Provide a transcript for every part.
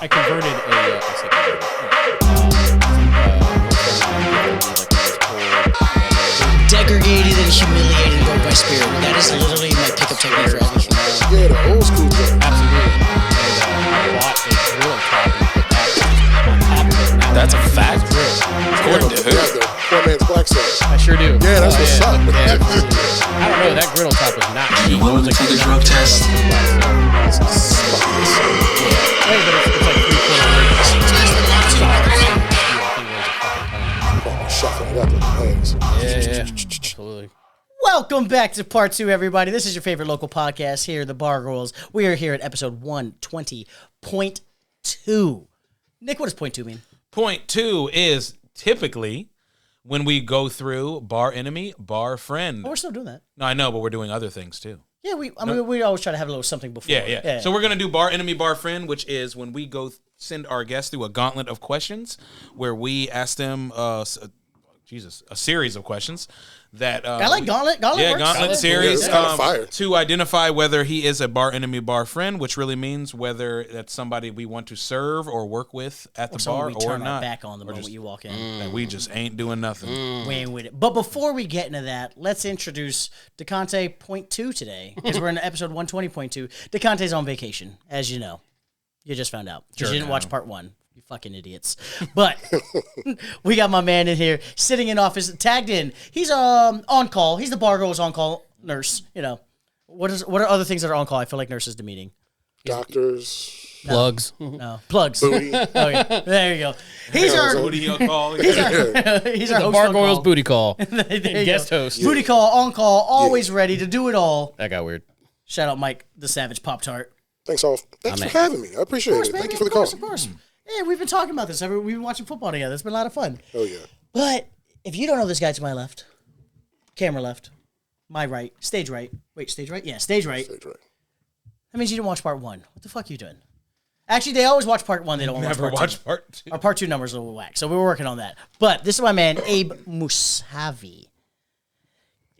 I converted Degraded and humiliated and broke my spirit. That is literally my pickup technique for everything. Yeah, the old school joint. Absolutely. And I bought a grill top and put that on top of it. Now That's a fact. According to who? Yeah, the poor man's black side. I sure do. Yeah, that's what's up. Yeah, absolutely. I don't know. That griddle top was not cheap. You willing to take a drug test? Hey, but it's like 3/4 weight. Shuffling it up with the hands. Yeah. Absolutely. Welcome back to part 2, everybody. This is your favorite local podcast here, the Bargoyles. We are here at episode 120.2. Nick, what does point 2 mean? Point 2 is typically when we go through bar enemy, bar friend. Oh, we're still doing that. No, I know, but we're doing other things too. Yeah, we always try to have a little something before. Yeah. So we're going to do bar enemy, bar friend, which is when we go send our guests through a gauntlet of questions where we ask them a series of questions that I like gauntlet. Gauntlet works. gauntlet series fire. to identify whether he is a bar enemy, bar friend, which really means whether that's somebody we want to serve or work with at the bar we or turn our not. back on the moment you walk in. That we just ain't doing nothing. Weighing with it. But before we get into that, let's introduce DeConte point 2 today, because we're in episode 120.2. DeConte's on vacation, as you know. You just found out. Because you didn't watch part 1. You fucking idiots. But we got my man in here, sitting in office, tagged in. He's on call. He's the Bargoyles on-call nurse. You know, what are other things that are on call? I feel like nurses demeaning. Doctors. Plugs. No. Plugs. Booty. Oh, yeah. There you go. He's our Booty call. he's our The host on Bargoyles call. booty call. There you Guest go. host. Booty call, on call, always ready to do it all. That got weird. Shout out Mike, the Savage Pop-Tart. Thanks for having me. I appreciate it. Thank you for the call. Of course. Yeah, we've been talking about this. We've been watching football together. It's been a lot of fun. Oh, yeah. But if you don't know this guy to my left, camera left, my right, stage right. Wait, stage right? Yeah, stage right. Stage right. That means you didn't watch part 1. What the fuck are you doing? Actually, they always watch part 1. They don't want to Never watch watched part 2. part 2. Our part 2 numbers are a little whack, so we're working on that. But this is my man, Abe Mousavi.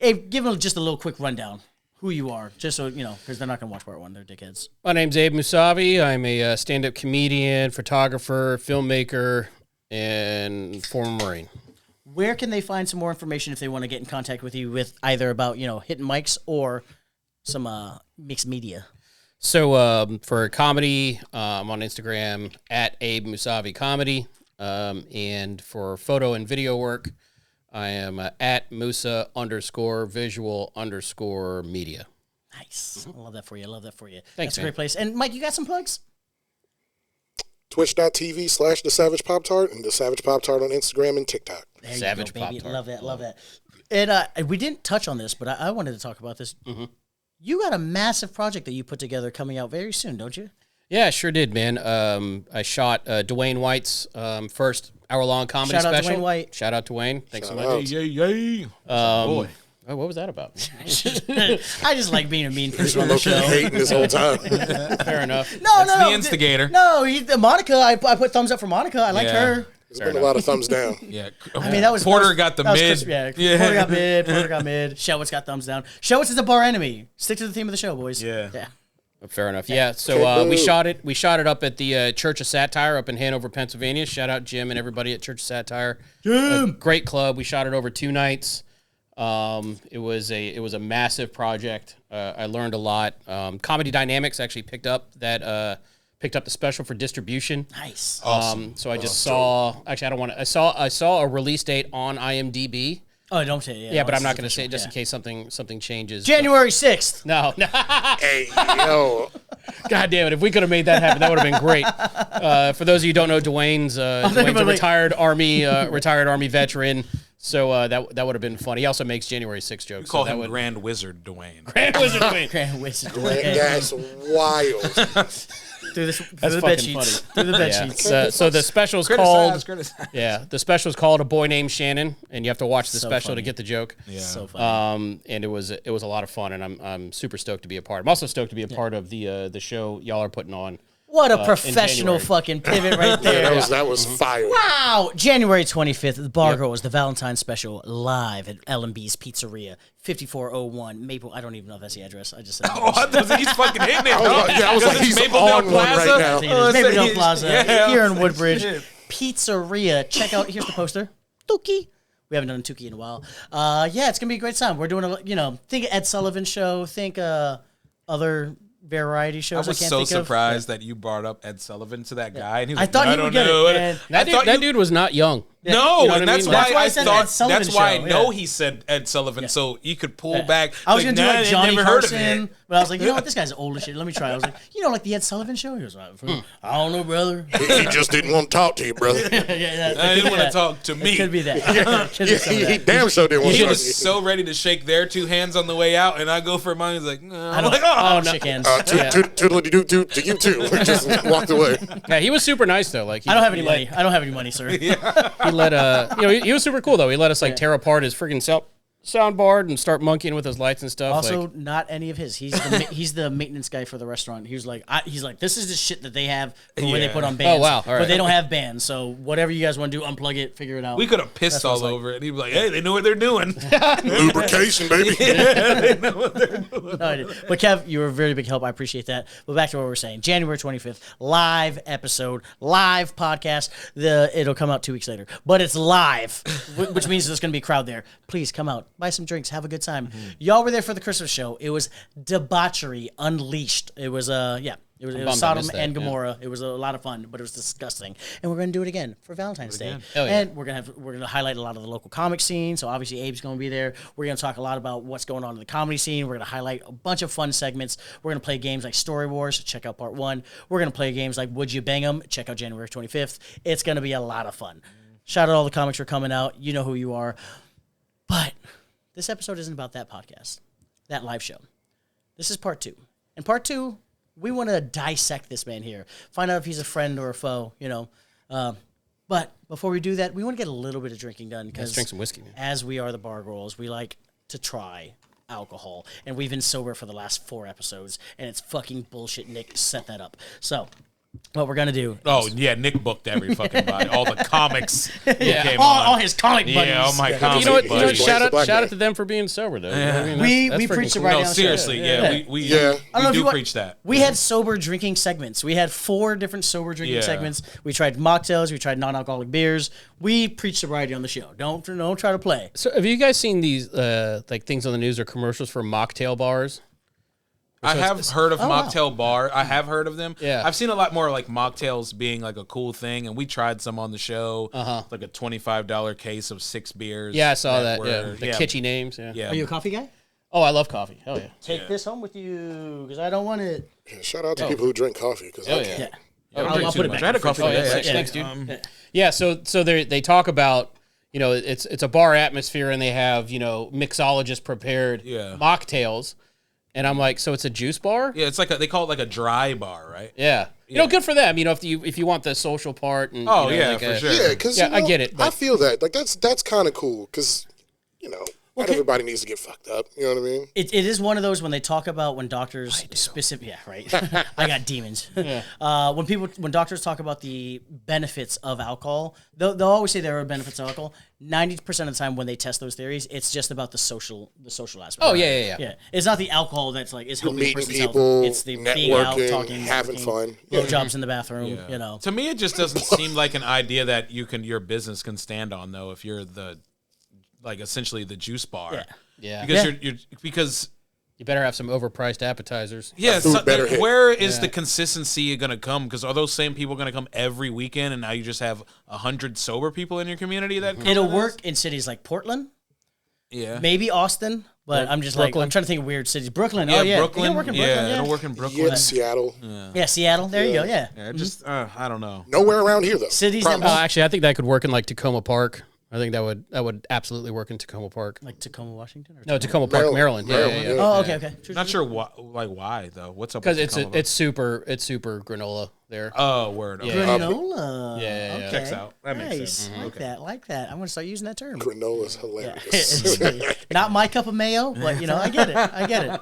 Abe, give him just a little quick rundown. Who you are, just so you know, because they're not going to watch part 1. They're dickheads. My name's Abe Mousavi. I'm a stand-up comedian, photographer, filmmaker, and former Marine. Where can they find some more information if they want to get in contact with you with either about, hitting mics or some mixed media? So for comedy, I'm on Instagram at Abe Mousavi Comedy. And for photo and video work, I am at Musa_visual_media. Nice. I love that for you. Thanks, That's a great place. And Mike, you got some plugs? Twitch.tv/The Savage Pop-Tart and The Savage Pop-Tart on Instagram and TikTok. There Savage you go, baby. Pop-Tart. Love that. And we didn't touch on this, but I wanted to talk about this. Mm-hmm. You got a massive project that you put together coming out very soon, don't you? Yeah, I sure did, man. I shot Dwayne White's first hour-long comedy Shout out special. Dwayne White. Shout out Dwayne. Thanks so Shout much. out. Yay. Boy. Oh, what was that about? I just like being a mean person on the Low-key show. hating this whole time. Fair enough. No, the instigator. No, Monica. I put thumbs up for Monica. I liked Yeah. her. There's been a lot of thumbs down. Yeah. I mean, that was Porter got the that was mid. Chris, yeah, Porter got mid. Showitz got thumbs down. Showitz is a bar enemy. Stick to the theme of the show, boys. Yeah. Fair enough. Yeah. So we shot it up at the Church of Satire up in Hanover, Pennsylvania. Shout out Jim and everybody at Church of Satire. Jim, great club. We shot it over 2 nights. It was a massive project. I learned a lot. Comedy Dynamics actually picked up the special for distribution. Nice. Awesome. So I just saw. Actually, I don't want to. I saw a release date on IMDb. Oh, don't say it. Yeah, but I'm not going to say it just in case something changes. January 6th. No. Hey, yo. God damn it! If we could have made that happen, that would have been great. For those of you who don't know, Dwayne's a retired army veteran. So that would have been funny. He also makes January 6th jokes. We call him Grand Wizard Dwayne. Grand Wizard Dwayne. Grand Wizard. That's wild. Through the That's bed fucking sheets. funny. Through the bed Yeah. sheets. So the special's Criticize. the special's called A Boy Named Shannon, and you have to watch the So special funny. to get the joke. Yeah. So funny. And it was a lot of fun, and I'm super stoked to be a part. I'm also stoked to be a part of the show y'all are putting on. What a professional fucking pivot right there. That was fire. Wow! January 25th, the Bargoyles, the Valentine's special, live at L&B's Pizzeria, 5401 Maple. I don't even know if that's the address. I just said. Oh, I thought he's fucking hitting it. I was like, he's on one right now. Maple Plaza here in Woodbridge. Pizzeria. Check out. Here's the poster. Tuki. We haven't done a Tuki in a while. Yeah, it's gonna be a great time. We're doing think Ed Sullivan show. Think other variety shows. I was so surprised that you brought up Ed Sullivan to that guy, and he was I thought he would get it. That dude was not young. No, you know and that's I mean? why I said thought. Ed Sullivan That's why show, I know he said Ed Sullivan, so you could pull back. I was gonna do like Johnny never heard of Carson, it. but I was like, you know what, this guy's old as shit. Let me try. I was like, like the Ed Sullivan show. He was like, I don't know, brother. He just didn't want to talk to you, brother. I didn't want to talk to me. It could be that. He damn sure didn't want He to talk was to you. so ready to shake their two hands on the way out, and I go for mine. He's like, no. I don't like, I don't shake hands. Toodle-dee-doo to you too. Just walked away. Yeah, he was super nice though. Like I don't have any money. I don't have any money, sir. He let he was super cool though. He let us like tear apart his freaking soundboard and start monkeying with his lights and stuff. Also, not any of his. He's the maintenance guy for the restaurant. He was like, this is the shit that they have for when they put on bands. Oh, wow. All right. But they don't have bands, so whatever you guys want to do, unplug it, figure it out. We could have pissed all over it, and he'd be like, hey, they know what they're doing. Lubrication, baby. They know what they're doing. No idea. But Kev, you were a very big help. I appreciate that. But back to what we were saying. January 25th, live episode, live podcast. It'll come out 2 weeks later, but it's live, which means there's going to be a crowd there. Please come out, buy some drinks, have a good time. Y'all were there for the Christmas show. It was debauchery unleashed. It was It was Sodom and Gomorrah. Yeah. It was a lot of fun, but it was disgusting. And we're going to do it again for Valentine's Day. Yeah. And we're going to highlight a lot of the local comic scene. So obviously Abe's going to be there. We're going to talk a lot about what's going on in the comedy scene. We're going to highlight a bunch of fun segments. We're going to play games like Story Wars. Check out part 1. We're going to play games like Would You Bang 'Em? Check out January 25th. It's going to be a lot of fun. Shout out all the comics for coming out. You know who you are. But this episode isn't about that podcast, that live show. This is part 2. And part 2, we want to dissect this man here, find out if he's a friend or a foe, But before we do that, we want to get a little bit of drinking done. Let's drink some whiskey, man. As we are the Bargoyles, we like to try alcohol. And we've been sober for the last 4 episodes, and it's fucking bullshit Nick set that up. So what we're going to do. Oh, yeah, Nick booked every fucking body. All the comics. Yeah, all his comic buddies. Yeah, all my comic You know what? buddies. Shout out to them for being sober, though. Yeah. I mean, We that's preach freaking sobriety No, on the show. seriously, we do preach that. We had sober drinking segments. We had 4 different sober drinking segments. We tried mocktails. We tried non-alcoholic beers. We preach sobriety on the show. Don't try to play. So, have you guys seen these like things on the news or commercials for mocktail bars? I have heard of mocktail wow. bar. I have heard of them. Yeah. I've seen a lot more like mocktails being like a cool thing, and we tried some on the show. Like a $25 case of 6 beers. Yeah, I saw that. were- The kitschy names. Yeah. Yeah. Are you a coffee guy? Oh, I love coffee. Hell yeah. Take this home with you because I don't want it. Yeah, shout out to people who drink coffee because I Oh, can't. yeah. I don't I'll drink put too it much. back I had a in the coffee fridge. today, yeah, actually. thanks, dude. Yeah, so they talk about, it's a bar atmosphere and they have, mixologists prepared mocktails. And I'm like, so it's a juice bar? Yeah, it's like they call it like a dry bar, right? Yeah. Good for them. If you want the social part and Oh, like for sure. Yeah, because I get it. I But feel that like that's kind of cool because not everybody needs to get fucked up. You know what I mean? It is one of those when they talk about when doctors specific. Yeah, right. I got demons. When doctors talk about the benefits of alcohol, they'll always say there are benefits of alcohol. 90% of the time when they test those theories, it's just about the social aspect. Oh, yeah. It's not the alcohol that's like is helping the Meeting person's people, health. It's the being out, networking, talking, having fun. blowjobs in the bathroom. To me, it just doesn't seem like an idea that your business can stand on, though. If you're essentially the juice bar, Yeah. because you better have some overpriced appetizers. yeah, food better hit. where is the consistency going to come? Because are those same people going to come every weekend, and now you just have 100 sober people in your community that come It'll to this? work in cities like Portland, Yeah, maybe Austin, but I'm just Brooklyn. I'm trying to think of weird cities. Brooklyn, Brooklyn. It'll work in Brooklyn. Yeah, it'll work in Brooklyn. Yeah, Seattle. Yeah, Seattle. There you go. Yeah. Yeah, just I don't know. Nowhere around here though. Cities Promise. that Actually, I think that could work in like Tacoma Park. I think that would absolutely work in Tacoma Park. like Tacoma, Washington. Or No, Tacoma Park, Maryland. Yeah. Oh, okay. Not sure why though. What's up? Because with Tacoma? it's super granola there. Oh, word. Okay. Yeah. Granola. Yeah. Okay. Checks out. That makes Nice. sense. Like that. I'm gonna start using that term. Granola's hilarious. Not my cup of mayo, but I get it.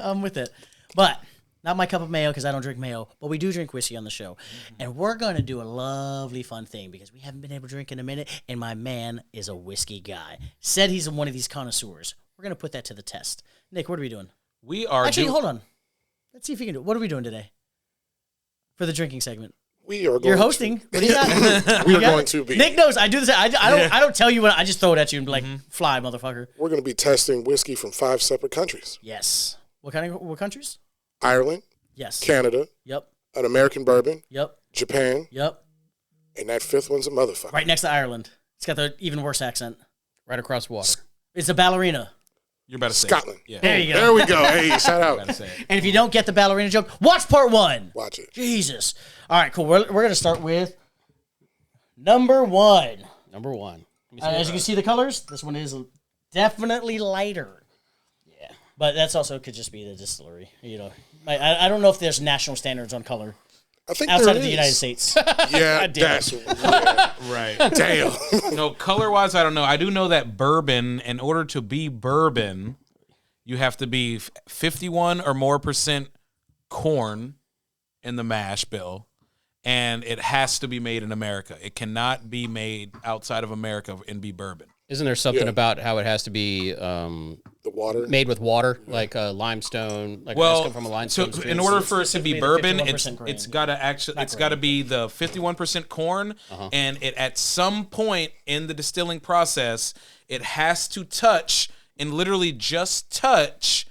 I'm with it. But Not my cup of mayo because I don't drink mayo, but we do drink whiskey on the show. And we're going to do a lovely, fun thing because we haven't been able to drink in a minute, and my man is a whiskey guy. Said he's one of these connoisseurs. We're going to put that to the test. Nick, what are we doing? We are... Actually, hold on. Let's see if you can do it. What are we doing today for the drinking segment? We are going You're hosting. What do you got? We are going to be. Nick knows. I do this. I don't tell you what. I just throw it at you and be like, fly, motherfucker. We're going to be testing whiskey from 5 separate countries. Yes. What countries? Ireland. Yes. Canada. Yep. An American bourbon. Yep. Japan. Yep. And that 5th one's a motherfucker. Right next to Ireland. It's got the even worse accent. Right across water. It's a ballerina. You're about to say Scotland. It. Yeah. There you go. There we go. Hey, shout out. About to say it. And if you don't get the ballerina joke, watch part 1. Watch it. Jesus. All right, cool. We're going to start with number 1. Number 1. As you can see the colors, this one is definitely lighter. Yeah. But that's also could just be the distillery. You know, I don't know if there's national standards on color I think outside there of the is. United States. Yeah, that's yeah. Right. Damn. No, color-wise, I don't know. I do know that bourbon, in order to be bourbon, you have to be 51 or more % corn in the mash bill, and it has to be made in America. It cannot be made outside of America and be bourbon. Isn't there something Yeah. about how it has to be The water. made with water, like limestone? Like it has to Well, come from a so limestone stream? in order for it to be Specifically the bourbon, 51% grain. it's got to actually it's got to be the 51% corn, and it at some point in the distilling process, it has to touch and literally just touch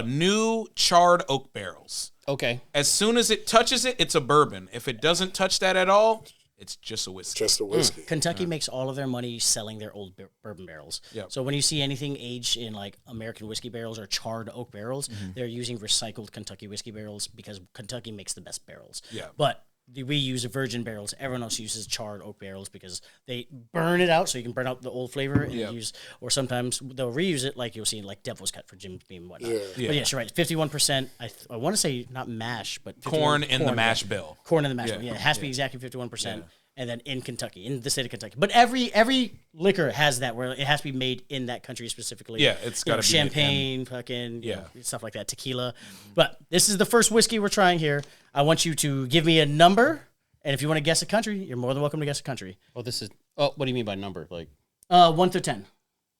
new charred oak barrels. Okay. As soon as it touches it, it's a bourbon. If it doesn't touch that at all, it's just a whiskey. Just a whiskey. Kentucky makes all of their money selling their old bourbon barrels. Yep. So when you see anything aged in like American whiskey barrels or charred oak barrels, they're using recycled Kentucky whiskey barrels because Kentucky makes the best barrels. Yeah. But we use virgin barrels. Everyone else uses charred oak barrels because they burn it out so you can burn out the old flavor and use, or sometimes they'll reuse it like you'll see in like Devil's Cut for Jim's Beam and whatnot. Yeah. But yes, you're right. 51%. I want to say not mash, but 51 Corn in the mash yeah. bill. Corn in the mash bill. Yeah, it has to be exactly 51%. And then in Kentucky, in the state of Kentucky. But every liquor has that where it has to be made in that country specifically. Yeah, it's You know, gotta be champagne, fucking Yeah. stuff like that, tequila. But this is the first whiskey we're trying here. I want you to give me a number, and if you want to guess a country, you're more than welcome to guess a country. Well, this is. Oh, what do you mean by number? Like 1 through 10.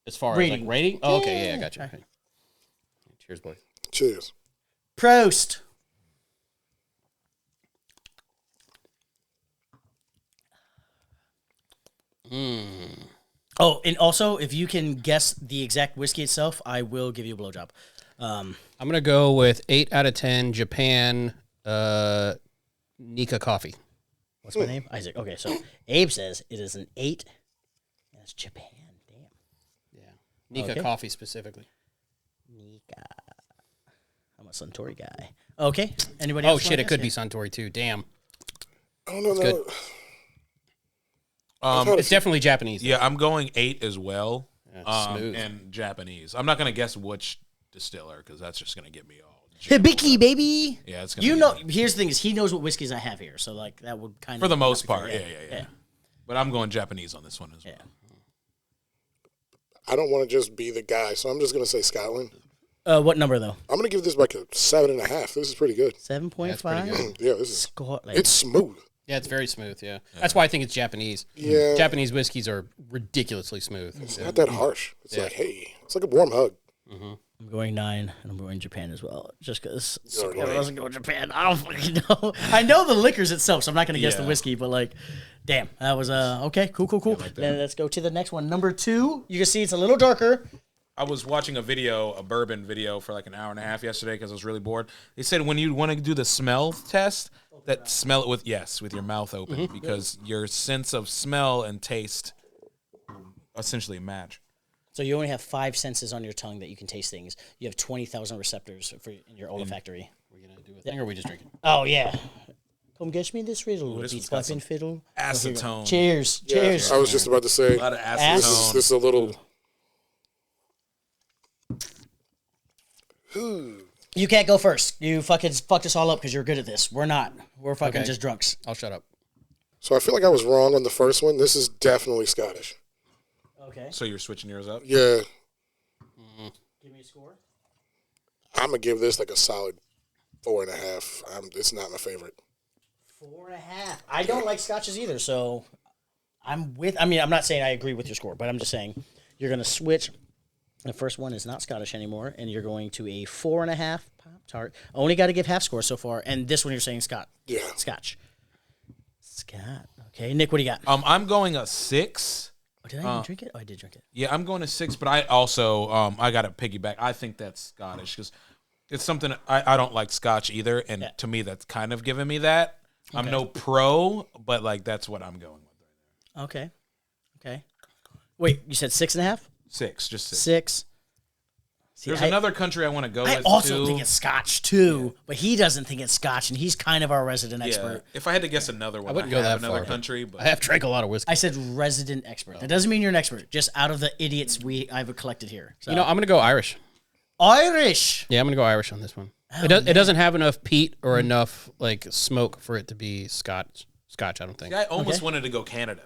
as far as Rating. like rating? Oh, okay, yeah, I got you. Okay. Okay. Cheers, boys. Cheers. Prost. Oh, and also, if you can guess the exact whiskey itself, I will give you a blowjob. I'm gonna go with 8 out of 10. Japan, Nika coffee. What's my name? Isaac. Okay, so Abe says it is an 8. That's Japan. Damn. Yeah, Nika Okay. coffee specifically. Nika. I'm a Suntory guy. Okay. Anybody Oh else? shit, wanna it could be guess? Suntory too. Damn, I don't know. good. It's definitely Japanese. Yeah, I'm going 8 as well. smooth. And Japanese. I'm not gonna guess which distiller because that's just gonna get me all. Hibiki, baby. Yeah, it's gonna. You be know, me. here's the thing: is he knows what whiskeys I have here, so like that would kind of For the most part, yeah. But I'm going Japanese on this one as well. I don't want to just be the guy, so I'm just going to say Scotland. What number though? I'm going to give this like a 7.5. This is pretty good. 7.5. Yeah, this is. Scotland. It's smooth. Yeah, it's very smooth. Yeah, that's why I think it's Japanese. Yeah. Japanese whiskeys are ridiculously smooth. It's not that harsh. It's like, hey, it's like a warm hug. I'm going 9, and I'm going Japan as well, just because already I right. wasn't going Japan. I don't fucking know. I know the liquors itself, so I'm not going to guess the Yeah. whiskey. But like, damn, that was okay. Cool. Then let's go to the next one. Number 2. You can see it's a little darker. I was watching a bourbon video for like an hour and a half yesterday because I was really bored. They said when you want to do the smell test, that smell it with your mouth open because your sense of smell and taste essentially match. So you only have 5 senses on your tongue that you can taste things. You have 20,000 receptors in your olfactory. We're gonna do a thing, or are we just drinking? Oh yeah. Come guess me this riddle. this Beat one's got pipe and fiddle. Acetone. Cheers. Yeah, Cheers. I was just about to say, A lot of this acetone. is a little. You can't go first. You fucking fucked us all up because you're good at this. We're not. We're fucking Okay. just drunks. I'll shut up. So I feel like I was wrong on the first one. This is definitely Scottish. Okay. So you're switching yours up? Yeah, Give me a score. I'm going to give this like a solid 4.5. It's not my favorite. 4.5. I don't like scotches either, so I'm not saying I agree with your score, but I'm just saying you're going to switch. The first one is not Scottish anymore, and you're going to a 4.5 Pop-Tart. Only got to give half score so far, and this one you're saying Yeah. Scotch. Scott. Okay, Nick, what do you got? I'm going a 6. Oh, did I even drink it? Oh, I did drink it. Yeah, I'm going to 6, but I also I got to piggyback. I think that's Scottish because it's something I don't like Scotch either, and to me that's kind of giving me that. Okay. I'm no pro, but like that's what I'm going with right there. Okay. Wait, you said 6.5? 6, just 6. 6. See, There's another country I want to go with. I also think it's Scotch too, but he doesn't think it's Scotch, and he's kind of our resident expert. If I had to guess another one, I wouldn't go that another far. country. But I have drank a lot of whiskey. I said resident expert. That doesn't mean you're an expert. Just out of the idiots I've collected here. So. I'm going to go Irish. Irish. Yeah, I'm going to go Irish on this one. It doesn't have enough peat or enough like smoke for it to be Scotch, I don't think. I almost wanted to go Canada.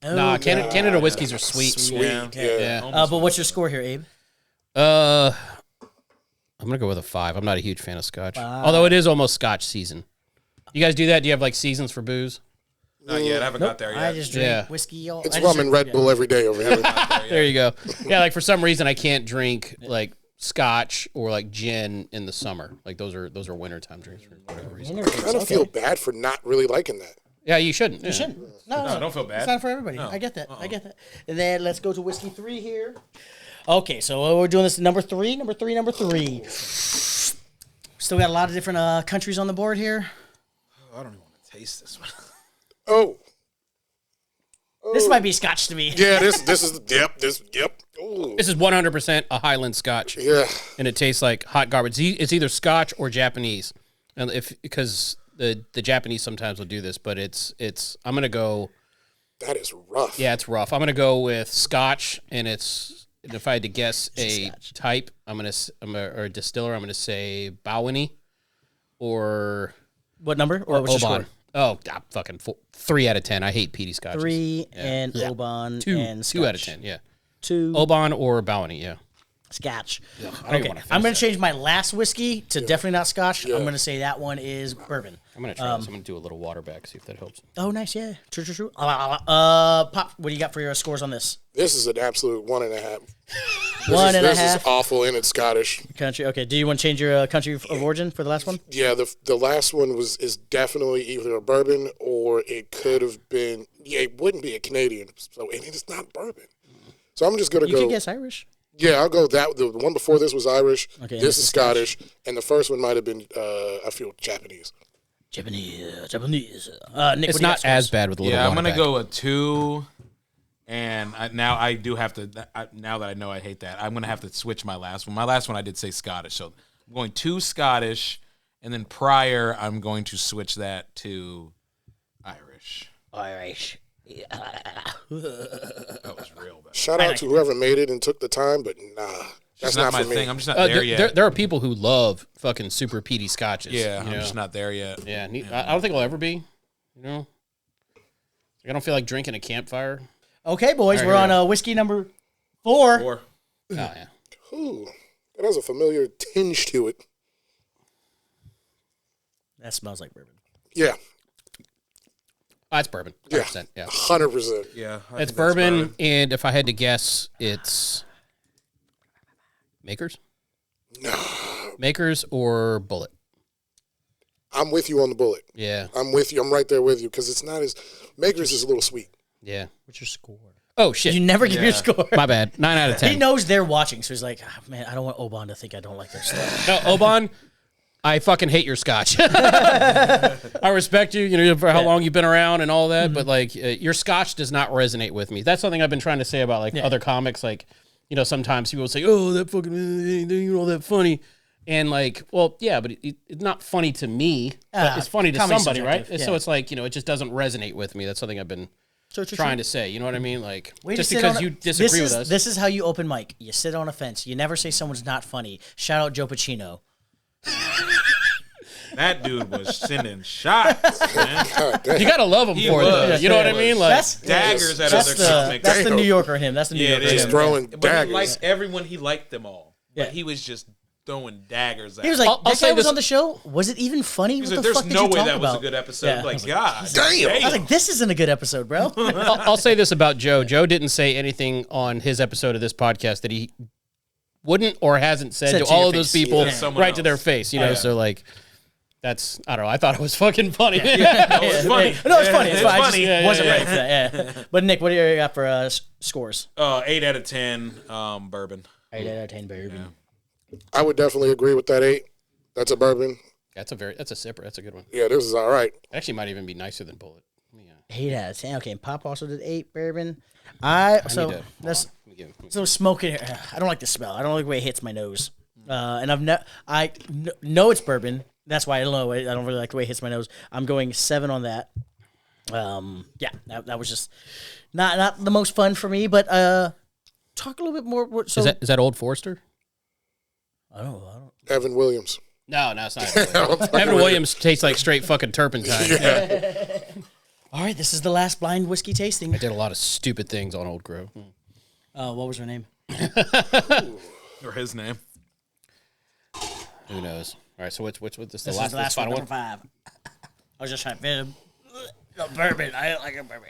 Oh, Nah, Canada whiskeys are sweet. Sweet. Yeah. but what's your score here, Abe? I'm going to go with a 5. I'm not a huge fan of Scotch. Although it is almost Scotch season. You guys do that? Do you have like seasons for booze? Not yet. I haven't got there yet. I just drink whiskey. It's rum and Red Bull every day over here. There you go. Yeah, like for some reason I can't drink like Scotch or like gin in the summer. Like those are wintertime drinks for whatever reason. I kind of feel bad for not really liking that. Yeah, you shouldn't. You shouldn't. No, don't feel bad. It's not for everybody. I get that. And then let's go to whiskey 3 here. Okay, so we're doing this number 3. Still got a lot of different countries on the board here. I don't even want to taste this one. Oh. This might be Scotch to me. Yeah, this is yep. Ooh. This is 100% a Highland Scotch. Yeah. And it tastes like hot garbage. It's either Scotch or Japanese. And because the Japanese sometimes will do this, but it's I'm going to go. That is rough. Yeah, it's rough. I'm going to go with Scotch, and if I had to guess a type, or a distiller, I'm going to say Bowany or What number? Or what's your Oban. score? Oh, fucking 3 out of 10. I hate peaty scotches. 3 and Oban 2, and Scotch. 2 out of 10, yeah. 2 Oban or Bowany, yeah. Scotch. I don't even Okay, wanna finish I'm going that. to change my last whiskey to definitely not Scotch. I'm going to say that one is bourbon. I'm going to try this. I'm going to do a little water back, see if that helps. Oh, nice, yeah. True. Pop, what do you got for your scores on this? This is an absolute 1.5. This is awful, and it's Scottish. Country. Okay. Do you want to change your country of origin for the last one? Yeah, the last one is definitely either a bourbon or it could have been. Yeah, it wouldn't be a Canadian. So and it's not bourbon. So I'm just gonna You go. could guess Irish. Yeah, I'll go that. The one before this was Irish. Okay, this is Scottish, and the first one might have been I feel Japanese. Japanese. Nick, It's what do you not got as bad with a little Yeah, I'm water gonna back. go a 2. And now I do have to. Now that I know I hate that, I'm gonna have to switch my last one. My last one I did say Scottish, so I'm going 2 Scottish, and then prior I'm going to switch that to Irish. Irish. That was real bad. Shout out to whoever made it and took the time, but nah, that's It's not my for me. thing. I'm just not there yet. There are people who love fucking super peaty scotches. Yeah, you I'm know? just not there yet. Yeah, I don't think I'll ever be. You know, I don't feel like drinking a campfire. Okay, boys, All we're right, on whiskey number 4. 4. Oh yeah. Ooh, it has a familiar tinge to it. That smells like bourbon. Yeah, Oh, it's bourbon. 100%, yeah. 100%. Yeah, It's bourbon, and if I had to guess, it's Makers. No, Makers or Bullet. I'm with you on the bullet. Yeah, I'm with you. I'm right there with you because it's not as Makers is a little sweet. yeah. What's your score? Oh shit. You never give your score. My bad. 9 out of 10. He knows they're watching, so he's like, man, I don't want Oban to think I don't like their stuff. No, Oban, I fucking hate your scotch. I respect you, you know, for how long you've been around and all that, but like your scotch does not resonate with me. That's something I've been trying to say about like other comics. Like, you know, sometimes people say, "Oh, that fucking ain't all that funny," and like, well, yeah, but it's not funny to me. But it's funny to comedy's somebody, right? subjective, So yeah. it's like, you know, it just doesn't resonate with me. That's something I've been trying to say. You know what I mean? Like, just because you disagree with us. This is how you open mic. You sit on a fence. You never say someone's not funny. Shout out Joe Pacino. That dude was sending shots, man. You gotta love him He for it, though. was. You know what I He mean? was. Like, That's Daggers at that's other the comics. that's the New Yorker in him. That's the New Yeah, it Yorker in is. him. Throwing But daggers. he liked everyone. He liked them all. Yeah. But he was just throwing daggers at He was like, I'll that say guy was this- on the show? Was it even funny? What He the said, there's fuck did no you way talk that was about? a good episode. Yeah. Like, God Damn. I was like, this isn't a good episode, bro. I'll say this about Joe. Joe didn't say anything on his episode of this podcast that he wouldn't or hasn't said Said to to all your of those face. people Yeah. Someone right to their else. face, you know. So like, that's I don't know. I thought it was fucking funny. That was funny. No, it's funny. It's It's fine. I just funny. wasn't ready for that. Yeah. But Nick, what do you got for scores? 8 out of 10, bourbon. 8 out of 10, baby. I would definitely agree with that 8. That's a bourbon. That's a sipper. That's a good one. Yeah, this is all right. Actually, might even be nicer than Bullet. Yeah. 8 out of 10. Okay, and Pop also did 8 bourbon. Let me give him- So smoking. I don't like the smell. I don't like the way it hits my nose. And I know it's bourbon. That's why I don't know. I don't really like the way it hits my nose. I'm going 7 on that. Yeah, that was just not the most fun for me. But talk a little bit more. So is that Old Forester? I don't know. Evan Williams. No, it's not. Evan Williams tastes like straight fucking turpentine. All right, this is the last blind whiskey tasting. I did a lot of stupid things on Old Crow. What was her name? Or his name. Who knows? All right, so what's this? This is the last one, final number 5. I was just trying to bourbon. I don't like a bourbon.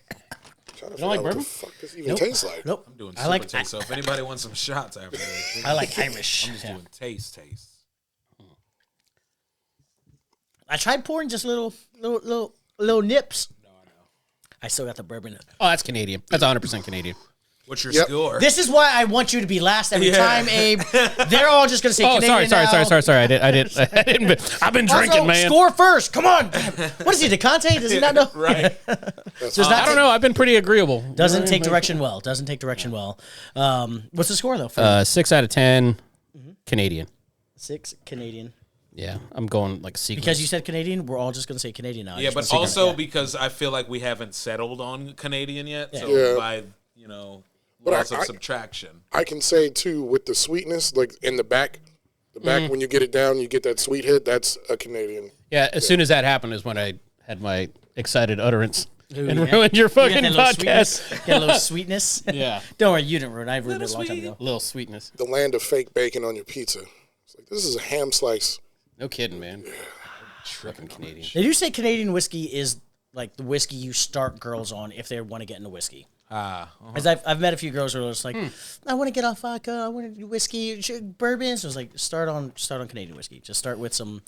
You don't like bourbon? What the fuck this even tastes like? Nope. I'm doing I super like taste. So if anybody wants some shots after this, I like Irish. I'm just doing taste. I tried pouring just little nips. No, I know. I still got the bourbon. Oh, that's Canadian. That's 100% Canadian. What's your Yep. score? This is why I want you to be last every time, Abe. They're all just gonna say Oh, Canadian sorry. now. I didn't. I've been drinking, Also, man. score first. Come on. What is he, DeConte? Does he not know? Right. That's Does not I don't know. I've been pretty agreeable. Doesn't take direction well. What's the score though? For 6 out of 10 Canadian. 6 Canadian. Yeah, I'm going like secret. Because you said Canadian, we're all just gonna say Canadian now. I Yeah, just but wanna say also because I feel like we haven't settled on Canadian yet. So Yeah. by But lots of I- subtraction. I can say too with the sweetness, like in the back when you get it down, you get that sweet hit. That's a Canadian. Yeah, as soon as that happened is when I had my excited utterance and yeah. ruined your You fucking got that little podcast. sweetness? Got a little sweetness. Yeah, Don't worry, you didn't ruin it. I ruined it a long time ago. little sweetness. The land of fake bacon on your pizza. It's like this is a ham slice. No kidding, man. Fucking Canadian. They do say Canadian whiskey is like the whiskey you start girls on if they want to get into whiskey. Because I've met a few girls who are just like, I want to get off vodka, I want to do whiskey, bourbon. So I was like, start on Canadian whiskey. Just start with some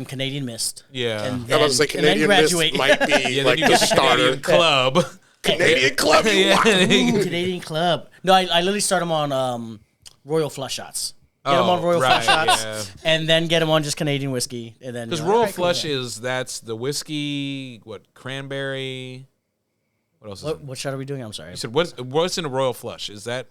Canadian mist. Yeah. And I was then, about to say and then Canadian mist graduate. might be Yeah, like then you the get the starter. Canadian club. Canadian club. You want. Ooh, Canadian club. No, I literally start them on Royal Flush shots. Get them on Royal Flush shots, and then get them on just Canadian whiskey, and then Because Royal Flush is that's the whiskey, cranberry. What else is it? What shot are we doing? I'm sorry. You said what's in a Royal Flush? Is that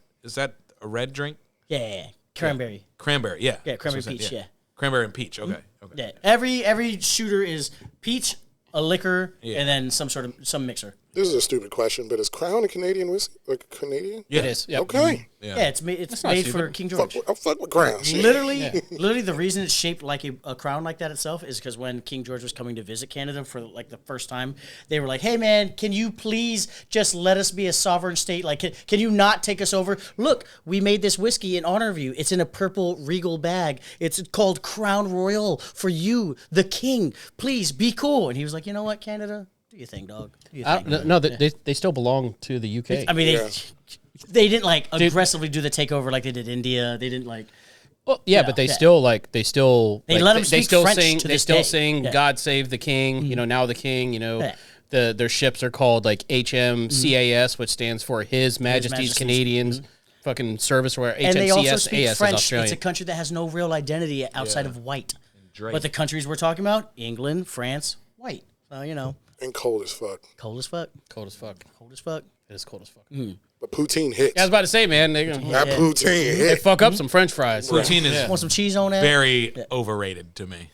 a red drink? Yeah. Cranberry. Cranberry, yeah. Yeah, cranberry That's what I said, peach, yeah. Cranberry and peach. Okay. Yeah. Every shooter is peach, a liquor, Yeah. and then some mixer. This is a stupid question, but is Crown a Canadian whiskey? Like Canadian? It is. Yep. Okay. Yeah. Yeah, it's made not for stupid. King Fuck, George. I'll fuck with Crown. Shit. Literally, the reason it's shaped like a crown like that itself is because when King George was coming to visit Canada for like the first time, they were like, "Hey man, can you please just let us be a sovereign state? Like, can you not take us over? Look, we made this whiskey in honor of you. It's in a purple regal bag. It's called Crown Royal for you, the king. Please be cool." And he was like, "You know what, Canada? Do your thing, dog. Do your thing." No, they still belong to the UK. I mean, Yeah. they didn't like aggressively do the takeover like they did India. They didn't like. Well, yeah, but they still like They let 'em speak still French sing to they this still day. sing Yeah. God Save the King. You know, now the King. You know, Yeah. their ships are called like HMCAS, which stands for His Majesty's Majesty's. Canadians fucking service. Where And they also HMCS speak AS is French. It's Australian. a country that has no real identity outside of white. But the countries we're talking about, England, France, white. So, And cold as fuck. cold as fuck. Cold as fuck. Cold as fuck. It is cold as fuck. But poutine hits. Yeah, I was about to say, man, they Poutine they hit. fuck up some French fries. Poutine is Want some cheese on that? very overrated to me. You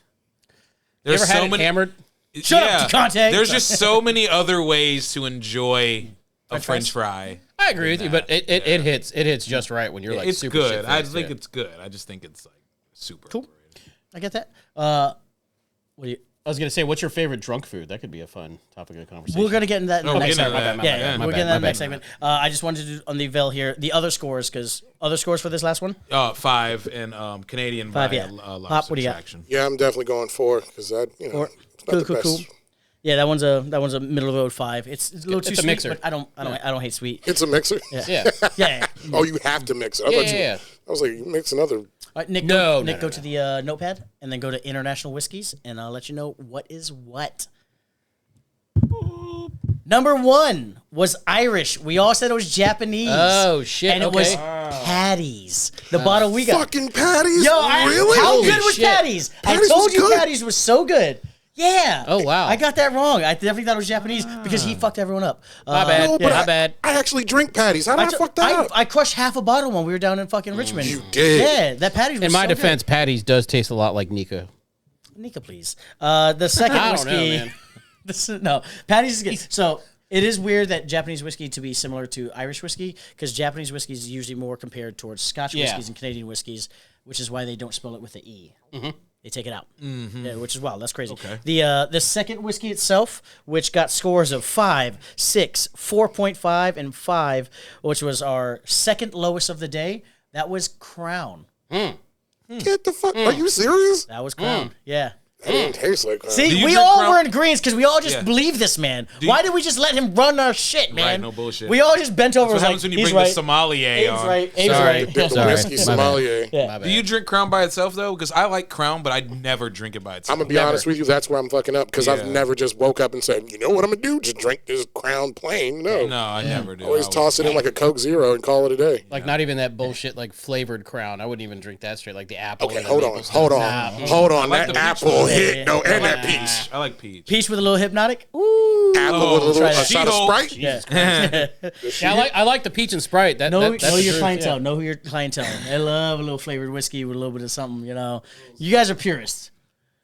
There's ever had so it many hammered? Shut up, DeConte. There's just so many other ways to enjoy a French fry. I agree with you, but it hits just right when you're like It's super good. shit-faced, I think yeah. it's good. I just think it's like super. Cool. overrated. I get that. What do you? I was gonna say, what's your favorite drunk food? That could be a fun topic of conversation. We're gonna get into that in the next get into segment. that. Yeah, My we're bad, getting that in the my next bad. segment. I just wanted to do on the veil here the other scores because other scores for this last one. 5 and Canadian 5, by yeah. a lot Pop, of what do you got? subtraction. Yeah, I'm definitely going 4 because that, it's not the best. Yeah, that one's a middle of the road 5. It's a little too It's a sweet, mixer. but I don't hate sweet. It's a mixer. Yeah. Yeah. Oh, you have to mix it. I thought Yeah. I was like, you mix another. All right, Nick, No, go to the notepad and then go to international whiskeys, and I'll let you know what is what. Number 1 was Irish. We all said it was Japanese. Oh, shit, And it okay. was Patties. The bottle we got. Fucking patties? Yo, really? how Holy good was shit. Patties? Patties I told was you good. Patties was so good. Yeah. Oh, wow. I got that wrong. I definitely thought it was Japanese because he fucked everyone up. My bad. No, but My bad. I actually drink patties. How did I fuck that up? I crushed half a bottle when we were down in fucking Richmond. You did. Yeah, that Patties was In my so defense, Patty's does taste a lot like Nika. good. Nika, please. The second I whiskey. don't know, man. No, Patties is good. So it is weird that Japanese whiskey to be similar to Irish whiskey because Japanese whiskey is usually more compared towards Scotch Yeah. whiskeys and Canadian whiskeys, which is why they don't spell it with the E. They take it out, yeah, which is wild. That's crazy. Okay. The second whiskey itself, which got scores of 5, 6, 4.5, and 5, which was our second lowest of the day, that was Crown. Get the fuck. Are you serious? That was Crown. Yeah. That didn't taste like that. See, Do you we drink all Crown? were in agreement because we all just Yeah. believe this man. you- Why did we just let him run our shit, man? Right, no bullshit. We all just bent over. What and was happens like, when you he's bring right. the sommelier Abe's on? right. Abe's Sorry. right. Dip the Sorry. whiskey My bad. sommelier. Yeah. My bad. Do you drink Crown by itself though? Because I like Crown, but I never drink it by itself. I'm going to be honest with you. That's where I'm fucking up because I've Yeah. never just woke up and said, you know what I'm going to do? Just drink this Crown plain. No. No, I never do. Always I toss it in like a Coke Zero and call it a day. Like not even that bullshit like flavored Crown. I wouldn't even drink that straight. Like the apple. Okay, and the hold maple on. stuff. Hold on. Nah. Hold on. like That the peach apple one. hit. Yeah, No, yeah. and that peach. I like peach. Peach with a little hypnotic. Ooh. Apple Oh, with a little try a that. shot of Cheeto. Sprite. Yeah. Yeah, I like the peach and Sprite. That, Know that, that's the your truth, clientele. yeah. Know who your clientele. They love a little flavored whiskey with a little bit of something. You know, you guys are purists.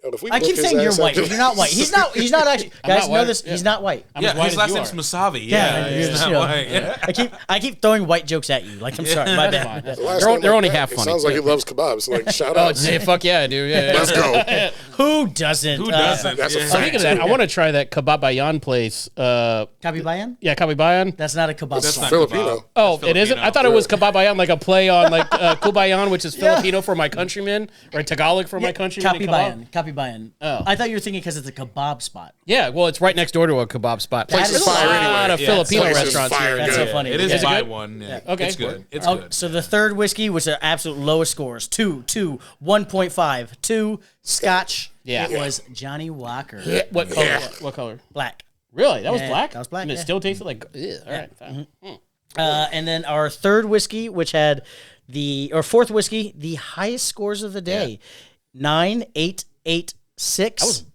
If we I book keep his saying you're ass white, up- but you're not white. He's not. He's not actually. Guys, not know white, this. yeah. He's not white. I'm as Yeah, white his as last you name's are. Mousavi. Yeah, Yeah, you're he's just, not you know, white. Yeah. I keep throwing white jokes at you. Like I'm sorry, my bad. Fine. Last They're, name they're like only that, half it funny. sounds like he loves kebabs. Like, shout Oh, out. yeah, fuck yeah, dude. Yeah, Let's go. Who doesn't? Who doesn't? That's a Yeah. fact. Speaking of that, I want to try that Kababayan place. Kabibayan? Yeah, Kabibayan. That's not a kebab That's spot. not Filipino. kebab. Oh, That's it isn't? Filipino. I thought it was Kababayan, like a play on like Kubayan, which is Yeah. Filipino for my countrymen, or Tagalog for my countrymen. and kebab. Kapibayan. Oh. I thought you were thinking because it's a kebab spot. Yeah, well, it's right next door to a kebab spot. Place is There's a fire lot anyway. of Yeah, Filipino place is restaurants fire here. That's good. so funny. It is Is it a buy good? one. Yeah. Okay. It's good. It's Oh, good. so the third whiskey was the absolute lowest scores. 2, 1.5, 2, Scotch. Yeah. It was Johnny Walker. What color? Yeah. What color? Black. Really? That was Yeah, black? that was black, And it yeah. still tasted like, ugh, all right. Fine. And then our third whiskey, which had fourth whiskey, the highest scores of the day. 9.886.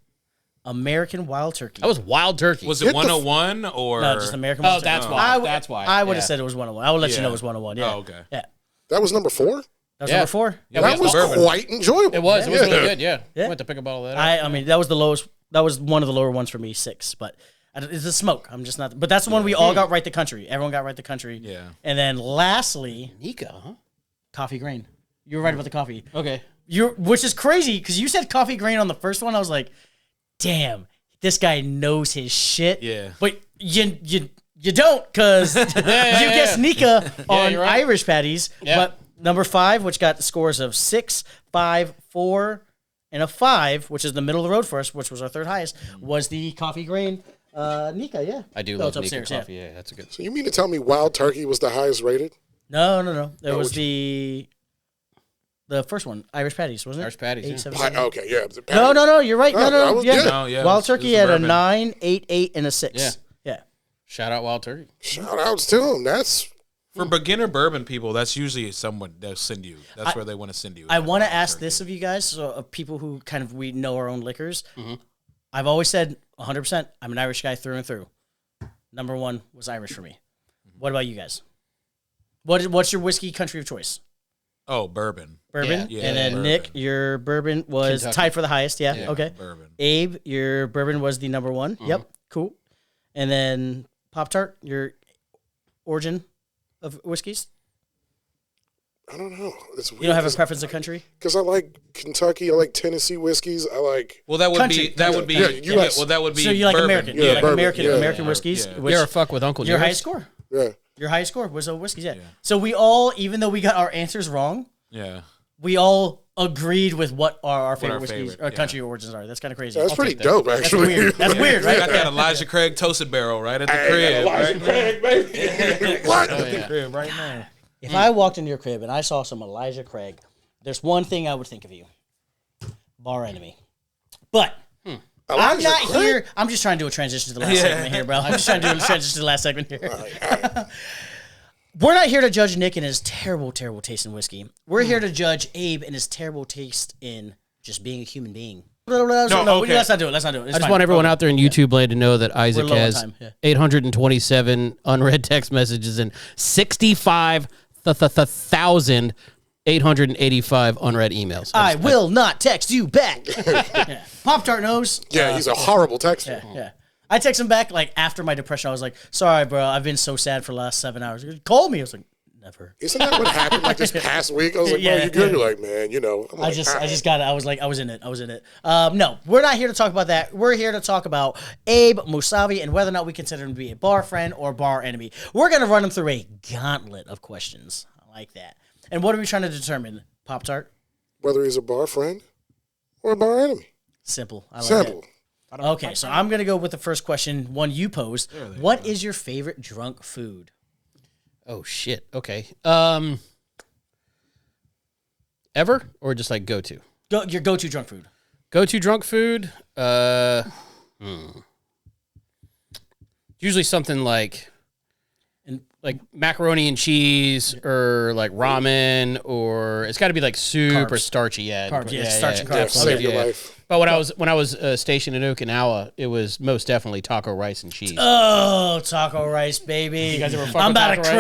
American Wild Turkey. That was wild turkey. Was it 101 or? no, just American Oh, Wild Turkey. that's why. I w- That's why. I would have Yeah. said it was 101. I will let you Yeah. know it was 101. Yeah. Oh, okay. Yeah. That was number 4? That was Yeah. number 4. Yeah, That we was had bourbon. quite enjoyable. It was. It was Yeah. really good. Yeah. Yeah. I went to pick up all of that. I mean, that was the lowest. That was one of the lower ones for me, 6. But it's the smoke. I'm just not. But that's the one we all got right. The country. Everyone got right. The country. Yeah. And then lastly, Nika, huh? coffee grain. You were right about the coffee. Okay. Which is crazy because you said coffee grain on the first one. I was like, damn, this guy knows his shit. Yeah. But you don't because you guessed Nika on you're right. Irish patties. Yeah. But number 5, which got scores of 6, 5, 4, and a 5, which is the middle of the road for us, which was our third highest, was the coffee grain Nika. Yeah, I do No, love it's Nika upstairs, coffee. Yeah, that's a good. So you mean to tell me Wild Turkey was the highest rated? No. It Oh, was which- the first one, Irish patties, wasn't it? Irish patties, yeah. 8, 7, Pi- 7. okay, yeah. No, you're right. No, No. I was Yeah. good. No, yeah, Wild it Turkey was had a bourbon. 9, 8, 8, and a 6. Yeah. Yeah. Shout out Wild Turkey. Shout outs to him. That's For beginner bourbon people, that's usually someone they'll send you. That's where they want to send you. I want to ask this of you guys, so of people who kind of we know our own liquors. I've always said 100%. I'm an Irish guy through and through. Number 1 was Irish for me. What about you guys? What's your whiskey country of choice? Oh, bourbon. Bourbon. Yeah, and then bourbon. Nick, your bourbon was Kentucky. tied for the highest. Yeah. Yeah, Okay. Bourbon. Abe, your bourbon was the number 1. Yep. Cool. And then Pop Tart, your origin of whiskeys. I don't know. It's weird. You don't have a preference of country? Because I like Kentucky. I like Tennessee whiskeys. I like. Well, that would Country. be that would be US. well, that would be. So you like bourbon. American? Yeah, You like bourbon. American Yeah. whiskeys? Yeah. Which, You ever fuck with Uncle your Nearest? highest score? Yeah. Your highest score was whiskeys, yeah. So we all, even though we got our answers wrong, Yeah. we all agreed with what our favorite our whiskeys favorite, or yeah. country origins are. That's kind of crazy. That's I'll pretty take that. dope, That's actually. weird. That's weird, I right? got that Elijah Craig toasted barrel right at the crib. Elijah Craig, baby. What? Crib right now. If I walked into your crib and I saw some Elijah Craig, there's one thing I would think of you. Bar enemy. But I'm Elijah not Craig? here. I'm just trying to do a transition to the last segment here, bro. I'm just trying to do a transition to the last segment here. We're not here to judge Nick and his terrible, terrible taste in whiskey. We're here to judge Abe and his terrible taste in just being a human being. No, okay. let's not do it. Let's not do it. I just want everyone out there in YouTube land to know that Isaac low on has time, yeah. 827 unread text messages and 65,885 unread emails. I will not text you back. Yeah. Pop-Tart knows. Yeah, he's a horrible texter. Yeah. I text him back like after my depression. I was like, sorry, bro. I've been so sad for the last 7 hours. He goes, call me. I was like, never. Isn't that what happened like this past week? I was like, Yeah, bro, you good? yeah. You're like, man, you know. I'm I like, just all right. got it. I was in it. No, we're not here to talk about that. We're here to talk about Abe Mousavi and whether or not we consider him to be a bar friend or bar enemy. We're going to run him through a gauntlet of questions. I like that. And what are we trying to determine, Pop-Tart? Whether he's a bar friend or a bar enemy. Simple. I like Simple. that. Okay, so I'm going to go with the first question, one you posed. What is your favorite drunk food? Oh shit. Okay. Ever or just like go to? Your go-to drunk food. Go to drunk food. Usually something like macaroni and cheese or like ramen, or it's got to be like soup or Carbs. starchy. Yeah, Carbs, yeah, starch and Yeah, carbs. save your yeah. life. But when I was stationed in Okinawa, it was most definitely taco rice and cheese. Oh, taco rice, baby. You guys ever fuck I'm with about taco to